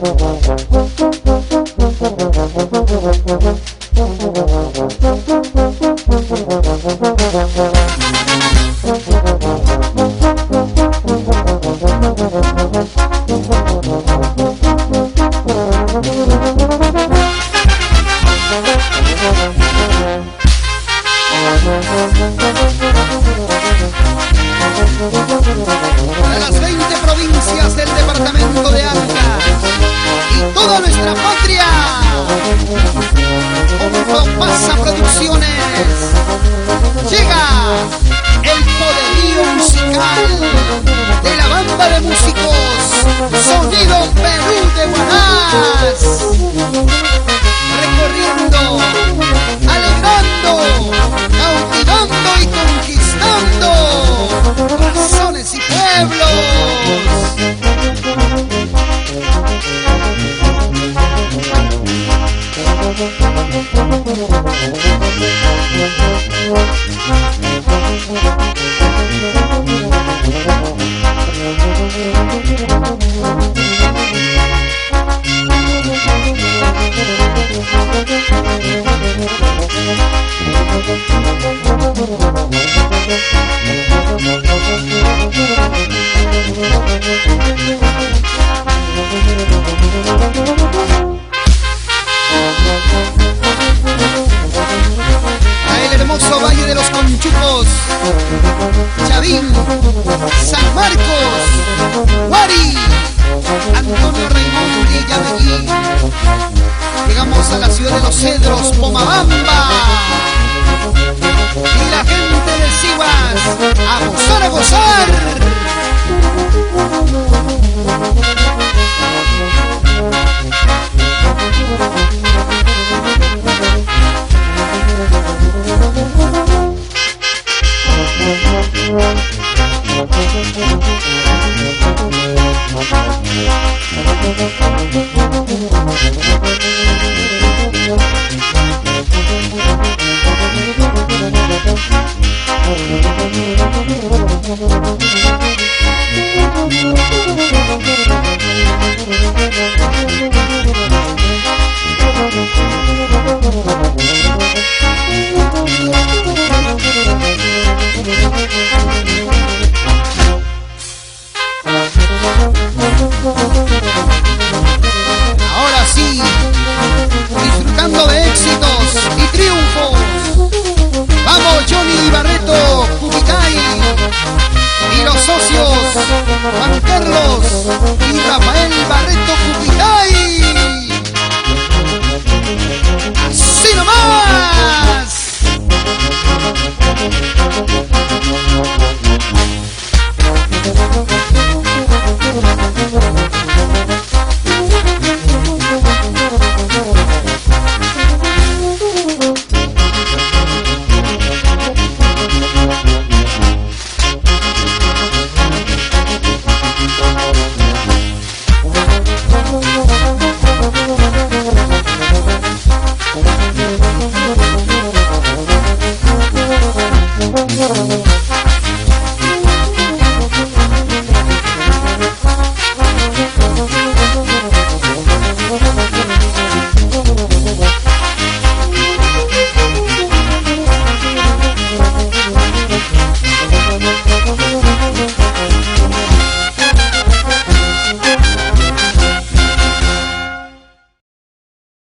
Para las 20 provincias del departamento de Anta y toda nuestra patria, con Pasa Producciones, llega el poderío musical de la banda de músicos Sonido Perú de Huaraz, recorriendo, alegrando, cautivando y conquistando corazones y pueblos. A el hermoso Valle de los Conchucos, Chavín, San Marcos, Huari, Antonio Raimundo y Yamellí. Llegamos a la ciudad de los Cedros, Pomabamba, y la gente de Siguas a gozar, a gozar.